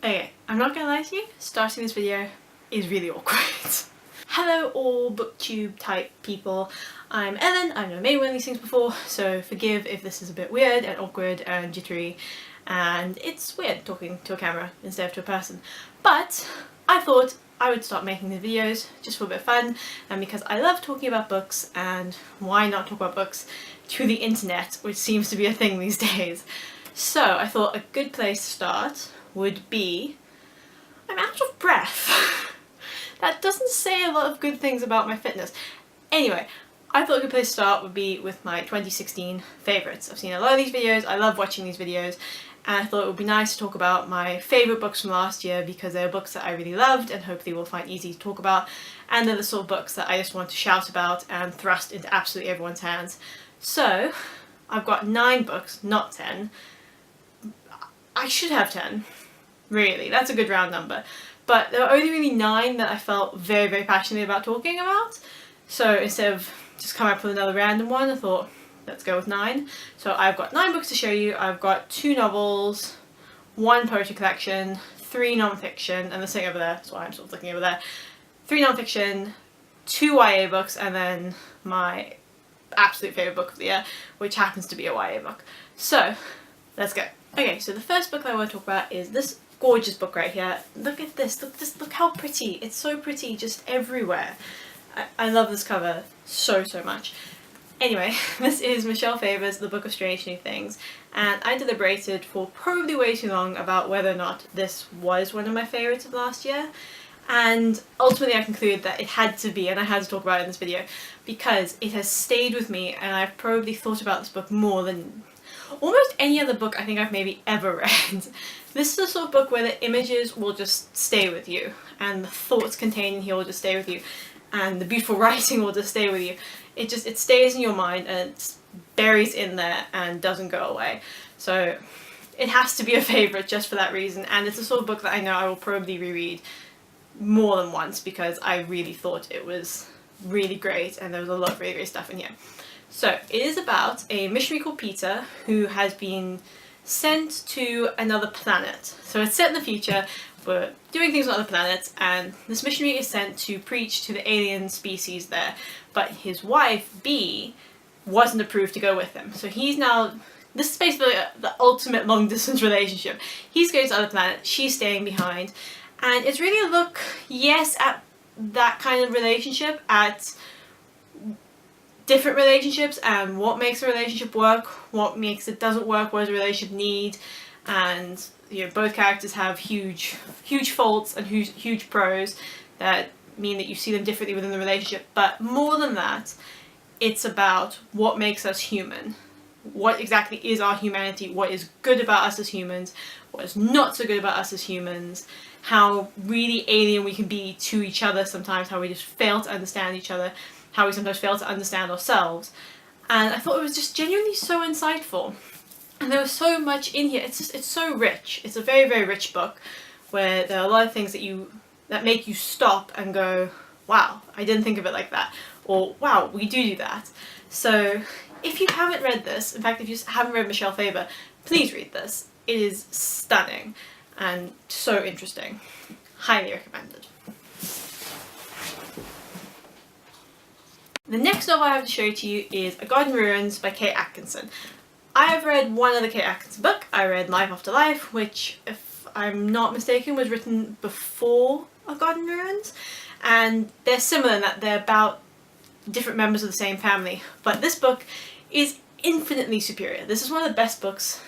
Okay, I'm not gonna lie to you, starting this video is really awkward. Hello all booktube type people, I'm Ellen. I've never made one of these things before, so forgive if this is a bit weird and awkward and jittery, and it's weird talking to a camera instead of to a person. But I thought I would start making these videos just for a bit of fun, and because I love talking about books, and why not talk about books to the internet, which seems to be a thing these days. So I thought a good place to start would be, I'm out of breath. That doesn't say a lot of good things about my fitness. Anyway, I thought a good place to start would be with my 2016 favourites. I've seen a lot of these videos, I love watching these videos, and I thought it would be nice to talk about my favourite books from last year because they're books that I really loved and hopefully will find easy to talk about, and they're the sort of books that I just want to shout about and thrust into absolutely everyone's hands. So, I've got 9 books, not 10. I should have 10. Really, that's a good round number. But there were only really 9 that I felt very, very passionately about talking about. So instead of just coming up with another random one, I thought, let's go with 9. So I've got 9 books to show you. I've got 2 novels, 1 poetry collection, 3 non-fiction, and the thing over there, that's why I'm sort of looking over there. 3 non-fiction, 2 YA books, and then my absolute favourite book of the year, which happens to be a YA book. So, let's go. Okay, so the first book I want to talk about is this gorgeous book right here. Look at this, look how pretty. It's so pretty just everywhere. I love this cover so much. Anyway, this is Michelle Faber's The Book of Strange New Things, and I deliberated for probably way too long about whether or not this was one of my favourites of last year, and ultimately I concluded that it had to be, and I had to talk about it in this video, because it has stayed with me and I've probably thought about this book more than almost any other book I think I've maybe ever read. This is the sort of book where the images will just stay with you, and the thoughts contained in here will just stay with you, and the beautiful writing will just stay with you. It stays in your mind and it buries in there and doesn't go away. So it has to be a favourite just for that reason, and it's the sort of book that I know I will probably reread more than once because I really thought it was really great and there was a lot of really great stuff in here. So it is about a missionary called Peter who has been sent to another planet. So it's set in the future, we're doing things on other planets, and this missionary is sent to preach to the alien species there, but his wife, Bee, wasn't approved to go with him. So he's now, this is basically the ultimate long distance relationship. He's going to other planet, she's staying behind, and it's really a look, yes, at that kind of relationship, at different relationships and what makes a relationship work, what makes it doesn't work, what does a relationship need, and you know, both characters have huge faults and huge pros that mean that you see them differently within the relationship. But more than that, it's about what makes us human. What exactly is our humanity, what is good about us as humans, what is not so good about us as humans, how really alien we can be to each other sometimes, how we just fail to understand each other, how we sometimes fail to understand ourselves. And I thought it was just genuinely so insightful. And there was so much in here. It's so rich. It's a very, very rich book where there are a lot of things that make you stop and go, wow, I didn't think of it like that. Or, wow, we do that. So if you haven't read this, in fact, if you haven't read Michelle Faber, please read this. It is stunning and so interesting. Highly recommended. The next novel I have to show to you is A Garden Ruins by Kate Atkinson. I have read one other Kate Atkinson book. I read Life After Life, which, if I'm not mistaken, was written before A Garden Ruins, and they're similar in that they're about different members of the same family, but this book is infinitely superior. This is one of the best books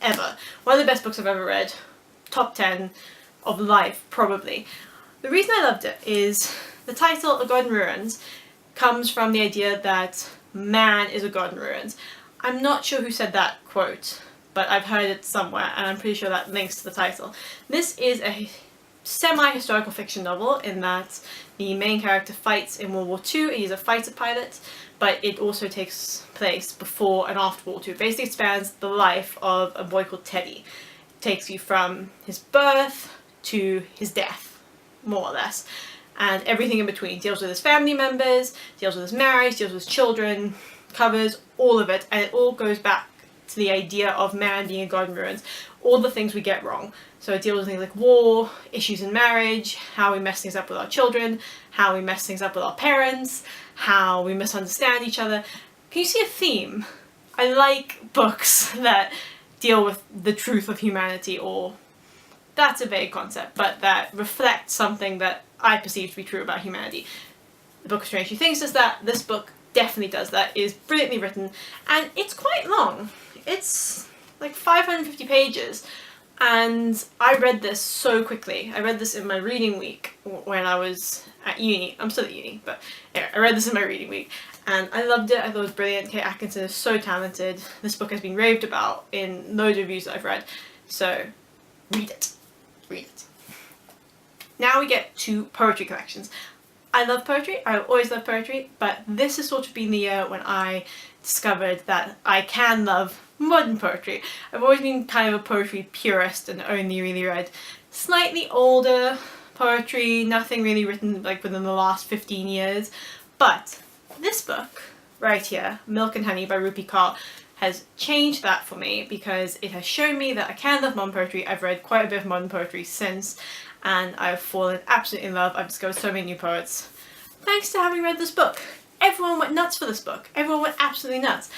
ever. One of the best books I've ever read. Top 10 of life, probably. The reason I loved it is the title, A Garden Ruins, comes from the idea that man is a garden ruins. I'm not sure who said that quote, but I've heard it somewhere and I'm pretty sure that links to the title. This is a semi-historical fiction novel in that the main character fights in World War II. He's a fighter pilot, but it also takes place before and after World War II. It basically spans the life of a boy called Teddy. It takes you from his birth to his death, more or less. And everything in between. Deals with his family members, deals with his marriage, deals with his children, covers all of it, and it all goes back to the idea of man being a garden ruins, all the things we get wrong. So it deals with things like war, issues in marriage, how we mess things up with our children, how we mess things up with our parents, how we misunderstand each other. Can you see a theme? I like books that deal with the truth of humanity, or that's a vague concept, but that reflect something that I perceive to be true about humanity. The Book of Strange New Things does that. This book definitely does that. It is brilliantly written, and it's quite long. It's like 550 pages, and I read this so quickly. I read this in my reading week when I was at uni. I'm still at uni, but yeah, I read this in my reading week, and I loved it. I thought it was brilliant. Kate Atkinson is so talented. This book has been raved about in loads of reviews that I've read, so read it. Read it. Now we get to poetry collections. I love poetry, I always love poetry, but this has sort of been the year when I discovered that I can love modern poetry. I've always been kind of a poetry purist and only really read slightly older poetry, nothing really written like within the last 15 years, but this book right here, Milk and Honey by Rupi Kaur, has changed that for me because it has shown me that I can love modern poetry. I've read quite a bit of modern poetry since, and I've fallen absolutely in love. I've discovered so many new poets thanks to having read this book. Everyone went nuts for this book. Everyone went absolutely nuts.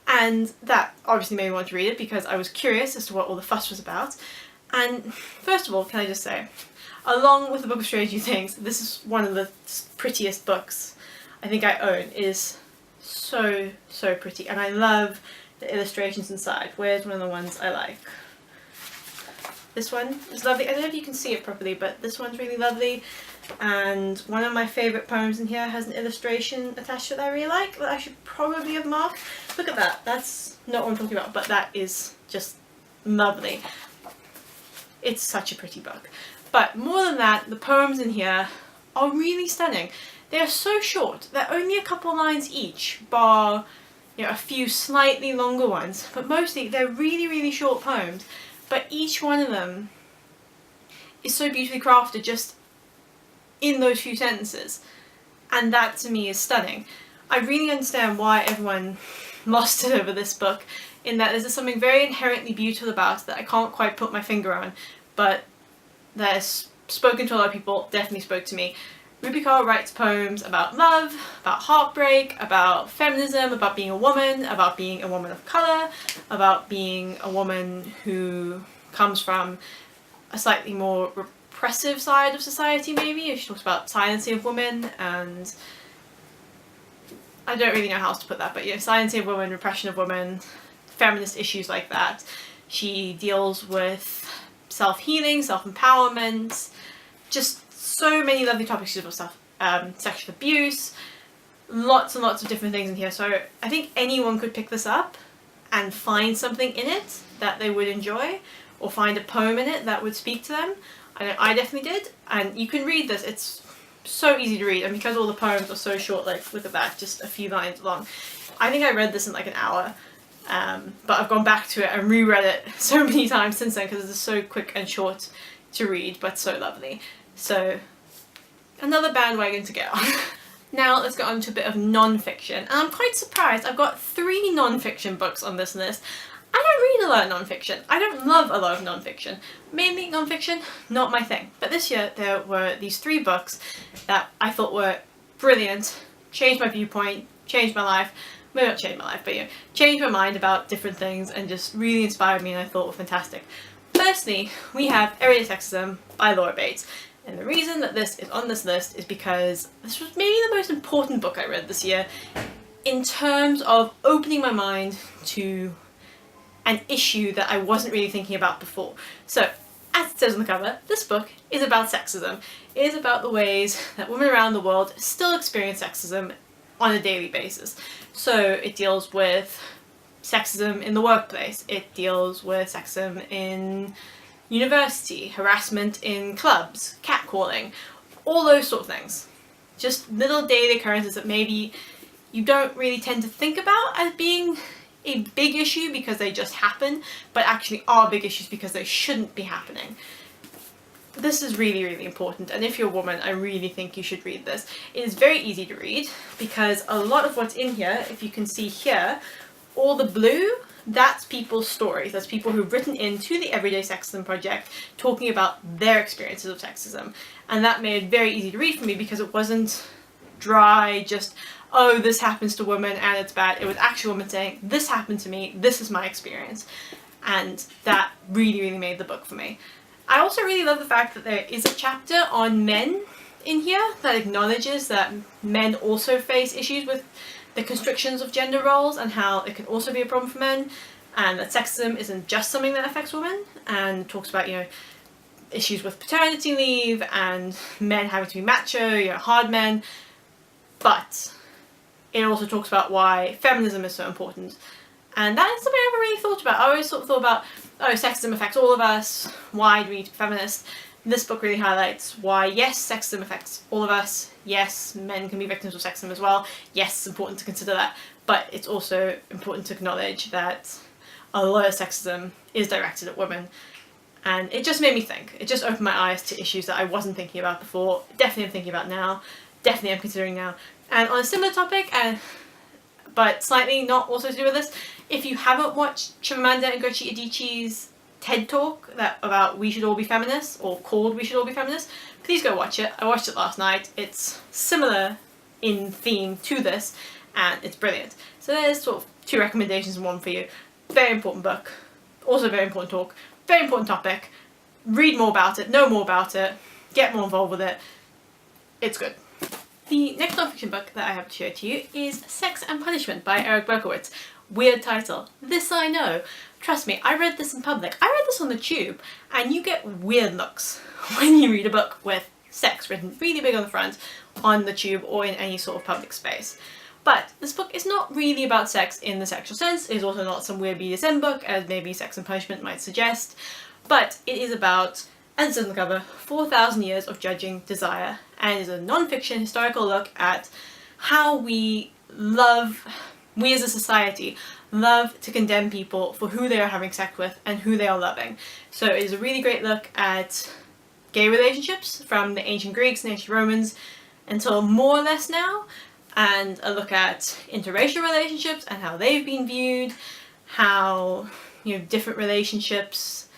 And that obviously made me want to read it because I was curious as to what all the fuss was about. And first of all, can I just say, along with the Book of Strange New Things, this is one of the prettiest books I think I own. It is so, so pretty, and I love the illustrations inside. Where's one of the ones I like? This one is lovely. I don't know if you can see it properly, but this one's really lovely. And one of my favourite poems in here has an illustration attached to it that I really like, that I should probably have marked. Look at that. That's not what I'm talking about, but that is just lovely. It's such a pretty book. But more than that, the poems in here are really stunning. They are so short. They're only a couple lines each, bar a few slightly longer ones, but mostly they're really, really short poems. But each one of them is so beautifully crafted just in those few sentences, and that to me is stunning. I really understand why everyone lost it over this book, in that there's something very inherently beautiful about it that I can't quite put my finger on, but that has spoken to a lot of people, definitely spoke to me. Rupi Kaur writes poems about love, about heartbreak, about feminism, about being a woman of colour, about being a woman who comes from a slightly more repressive side of society maybe. She talks about silencing of women, and I don't really know how else to put that, but silencing of women, repression of women, feminist issues like that. She deals with self-healing, self-empowerment, just so many lovely topics of stuff, sexual abuse, lots and lots of different things in here. So I think anyone could pick this up and find something in it that they would enjoy, or find a poem in it that would speak to them. I know I definitely did, and you can read this. It's so easy to read, and because all the poems are so short, like look at that, just a few lines long. I think I read this in like an hour, but I've gone back to it and reread it so many times since then because it's so quick and short to read, but so lovely. So, another bandwagon to get on. Now let's get on to a bit of non-fiction, and I'm quite surprised. I've got 3 non-fiction books on this list. I don't read a lot of non-fiction. I don't love a lot of non-fiction. Mainly non-fiction, not my thing. But this year there were these 3 books that I thought were brilliant, changed my viewpoint, changed my life. Maybe not changed my life, but changed my mind about different things and just really inspired me, and I thought were fantastic. Firstly, we have Everyday Sexism by Laura Bates. And the reason that this is on this list is because this was maybe the most important book I read this year in terms of opening my mind to an issue that I wasn't really thinking about before. So, as it says on the cover, this book is about sexism. It is about the ways that women around the world still experience sexism on a daily basis. So it deals with sexism in the workplace, it deals with sexism in university, harassment in clubs, catcalling, all those sort of things. Just little daily occurrences that maybe you don't really tend to think about as being a big issue because they just happen, but actually are big issues because they shouldn't be happening. This is really, really important, and if you're a woman, I really think you should read this. It is very easy to read because a lot of what's in here, if you can see here, all the blue that's people's stories. That's people who've written into the Everyday Sexism Project talking about their experiences of sexism. And that made it very easy to read for me because it wasn't dry, just, oh, this happens to women and it's bad. It was actually women saying, this happened to me, this is my experience. And that really, really made the book for me. I also really love the fact that there is a chapter on men in here that acknowledges that men also face issues with the constrictions of gender roles and how it can also be a problem for men, and that sexism isn't just something that affects women, and talks about, you know, issues with paternity leave and men having to be macho, you know, hard men, but it also talks about why feminism is so important. And that is something I never really thought about. I always sort of thought about, oh, sexism affects all of us, why do we need to be feminists? This book really highlights why, yes, sexism affects all of us, yes, men can be victims of sexism as well, yes, it's important to consider that, but it's also important to acknowledge that a lot of sexism is directed at women. And it just made me think. It just opened my eyes to issues that I wasn't thinking about before, definitely I'm thinking about now, definitely I'm considering now. And on a similar topic, but slightly not also to do with this, if you haven't watched Chimamanda Ngozi Adichie's TED Talk about We Should All Be Feminists, or called We Should All Be Feminists, please go watch it. I watched it last night. It's similar in theme to this, and it's brilliant. So there's sort of two recommendations in one for you. Very important book, also very important talk, very important topic. Read more about it, know more about it, get more involved with it. It's good. The next non-fiction book that I have to show to you is Sex and Punishment by Eric Berkowitz. Weird title. This I know. Trust me, I read this in public. I read this on the tube, and you get weird looks when you read a book with sex written really big on the front on the tube or in any sort of public space. But this book is not really about sex in the sexual sense. It is also not some weird BDSM book, as maybe Sex and Punishment might suggest. But it is about, as it says on the cover, 4,000 years of judging desire, and is a non-fiction historical look at how we as a society love to condemn people for who they are having sex with and who they are loving. So it is a really great look at gay relationships from the ancient Greeks and ancient Romans until more or less now, and a look at interracial relationships and how they've been viewed, how, you know, different relationships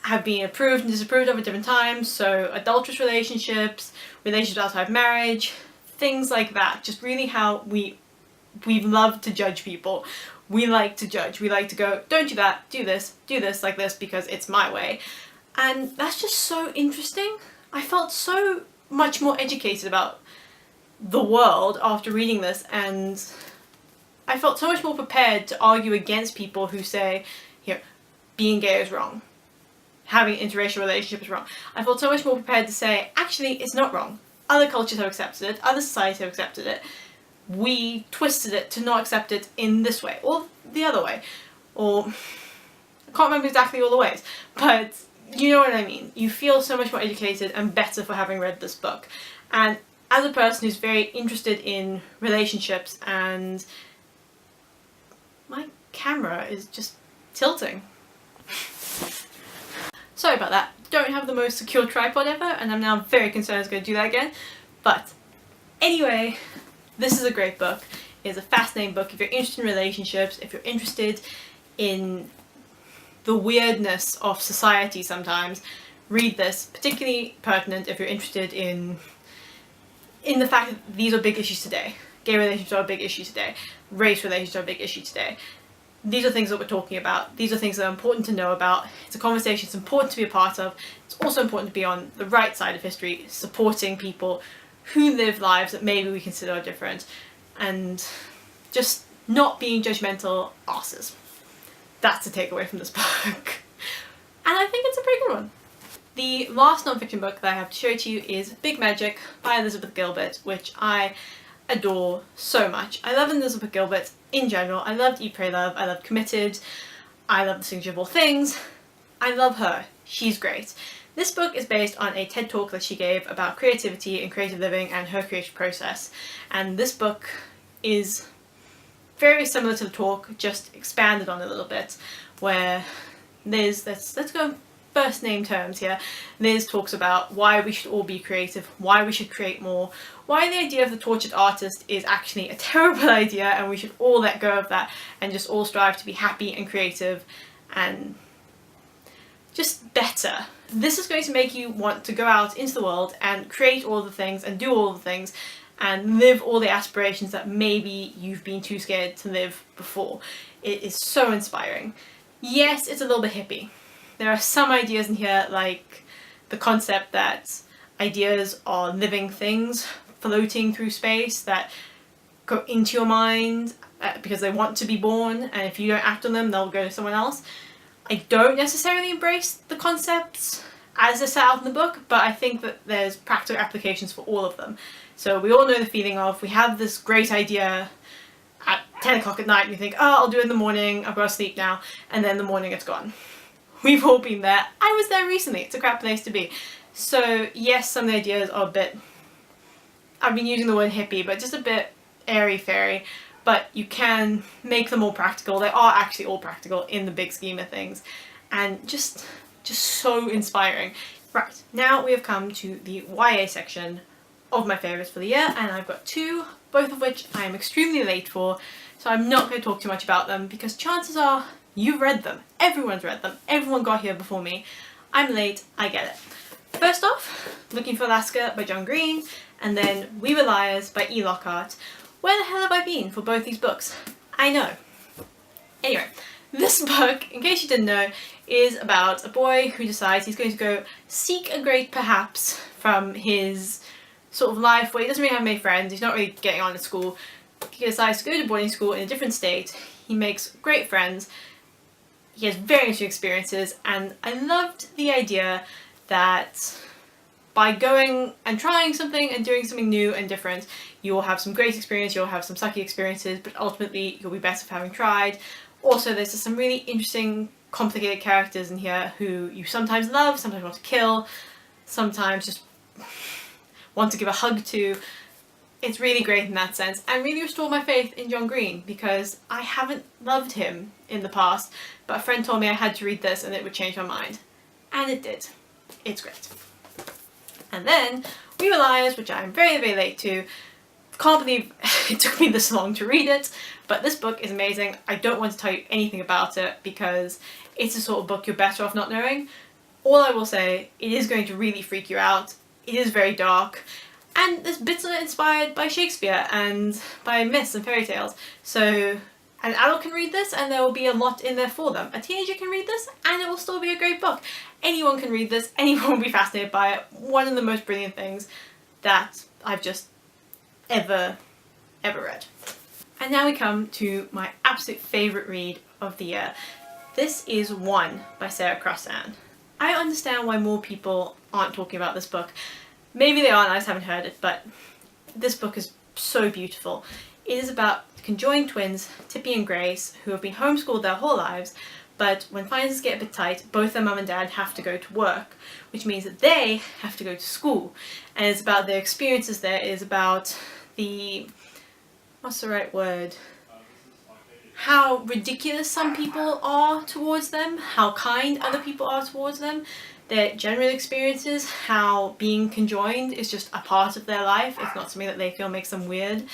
have been approved and disapproved of at different times, so adulterous relationships, relationships outside marriage, things like that. Just really how we love to judge people. We like to judge. We like to go, don't do that, do this like this because it's my way. And that's just so interesting. I felt so much more educated about the world after reading this, and I felt so much more prepared to argue against people who say, you know, being gay is wrong, having an interracial relationship is wrong. I felt so much more prepared to say, actually, it's not wrong. Other cultures have accepted it, other societies have accepted it. We twisted it to not accept it in this way, or the other way, or I can't remember exactly all the ways, but you know what I mean. You feel so much more educated and better for having read this book. And as a person who's very interested in relationships, and my camera is just tilting. Sorry about that. Don't have the most secure tripod ever, and I'm now very concerned it's going to do that again. But anyway, this is a great book. It's a fascinating book if you're interested in relationships, if you're interested in the weirdness of society sometimes. Read this, particularly pertinent if you're interested in the fact that these are big issues today. Gay relationships are a big issue today. Race relations are a big issue today. These are things that we're talking about. These are things that are important to know about. It's a conversation it's important to be a part of. It's also important to be on the right side of history, supporting people who live lives that maybe we consider are different, and just not being judgmental asses. That's the takeaway from this book. And I think it's a pretty good one. The last non-fiction book that I have to show to you is Big Magic by Elizabeth Gilbert, which I adore so much. I love Elizabeth Gilbert in general. I loved Eat, Pray, Love. I loved Committed. I love The Signature of All Things. I love her. She's great. This book is based on a TED Talk that she gave about creativity and creative living and her creative process. And this book is very similar to the talk, just expanded on a little bit, where there's, let's go first name terms here. Liz talks about why we should all be creative, why we should create more, why the idea of the tortured artist is actually a terrible idea and we should all let go of that and just all strive to be happy and creative and just better. This is going to make you want to go out into the world and create all the things and do all the things and live all the aspirations that maybe you've been too scared to live before. It is so inspiring. Yes, it's a little bit hippie. There are some ideas in here, like the concept that ideas are living things floating through space that go into your mind because they want to be born, and if you don't act on them, they'll go to someone else. I don't necessarily embrace the concepts as they're set out in the book, but I think that there's practical applications for all of them. So we all know the feeling of, we have this great idea at 10 o'clock at night and you think, oh, I'll do it in the morning, I've got to sleep now, and then the morning it's gone. We've all been there. I was there recently. It's a crap place to be. So yes, some of the ideas are a bit, I've been using the word hippie, but just a bit airy-fairy, but you can make them all practical. They are actually all practical in the big scheme of things, and just so inspiring. Right, now we have come to the YA section of my favourites for the year, and I've got two, both of which I am extremely late for, so I'm not going to talk too much about them because chances are you've read them. Everyone's read them. Everyone got here before me. I'm late, I get it. First off, Looking for Alaska by John Green, and then We Were Liars by E. Lockhart. Where the hell have I been for both these books? I know. Anyway, this book, in case you didn't know, is about a boy who decides he's going to go seek a great perhaps from his sort of life where he doesn't really have many friends, he's not really getting on at school. He decides to go to boarding school in a different state. He makes great friends. He has very interesting experiences, and I loved the idea that by going and trying something and doing something new and different, you will have some great experience, you'll have some sucky experiences, but ultimately you'll be better for having tried. Also, there's just some really interesting, complicated characters in here who you sometimes love, sometimes want to kill, sometimes just want to give a hug to. It's really great in that sense, and really restored my faith in John Green, because I haven't loved him in the past, but a friend told me I had to read this and it would change my mind. And it did. It's great. And then We Were Liars, which I'm very, very late to. Can't believe it took me this long to read it, but this book is amazing. I don't want to tell you anything about it because it's the sort of book you're better off not knowing. All I will say, it is going to really freak you out. It is very dark, and there's bits of it inspired by Shakespeare and by myths and fairy tales. So an adult can read this and there will be a lot in there for them. A teenager can read this and it will still be a great book. Anyone can read this, anyone will be fascinated by it. One of the most brilliant things that I've just ever read. And now we come to my absolute favourite read of the year. This is One by Sarah Crossan. I understand why more people aren't talking about this book. Maybe they aren't, I just haven't heard it, but this book is so beautiful. It is about conjoined twins, Tippy and Grace, who have been homeschooled their whole lives, but when finances get a bit tight, both their mum and dad have to go to work, which means that they have to go to school. And it's about their experiences there. It is about the, what's the right word? How ridiculous some people are towards them, how kind other people are towards them, their general experiences, how being conjoined is just a part of their life. It's not something that they feel makes them weird.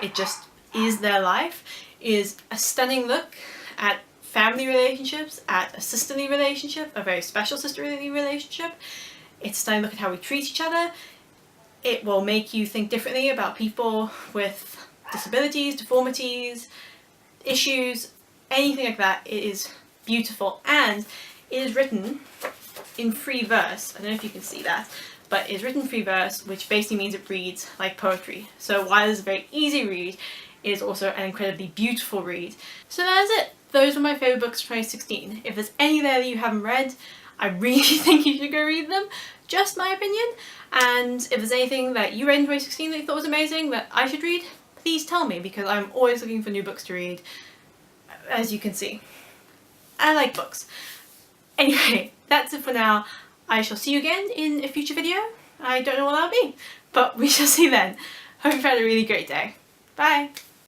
It just is their life. It is a stunning look at family relationships, at a sisterly relationship, a very special sisterly relationship. It's a stunning look at how we treat each other. It will make you think differently about people with disabilities, deformities, issues, anything like that. It is beautiful, and it is written in free verse. I don't know if you can see that, but it's written free verse, which basically means it reads like poetry. So while it's a very easy read, it is also an incredibly beautiful read. So that's it. Those were my favourite books of 2016. If there's any there that you haven't read, I really think you should go read them. Just my opinion. And if there's anything that you read in 2016 that you thought was amazing that I should read, please tell me, because I'm always looking for new books to read, as you can see. I like books. Anyway, that's it for now. I shall see you again in a future video. I don't know what that'll be, but we shall see then. Hope you've had a really great day. Bye!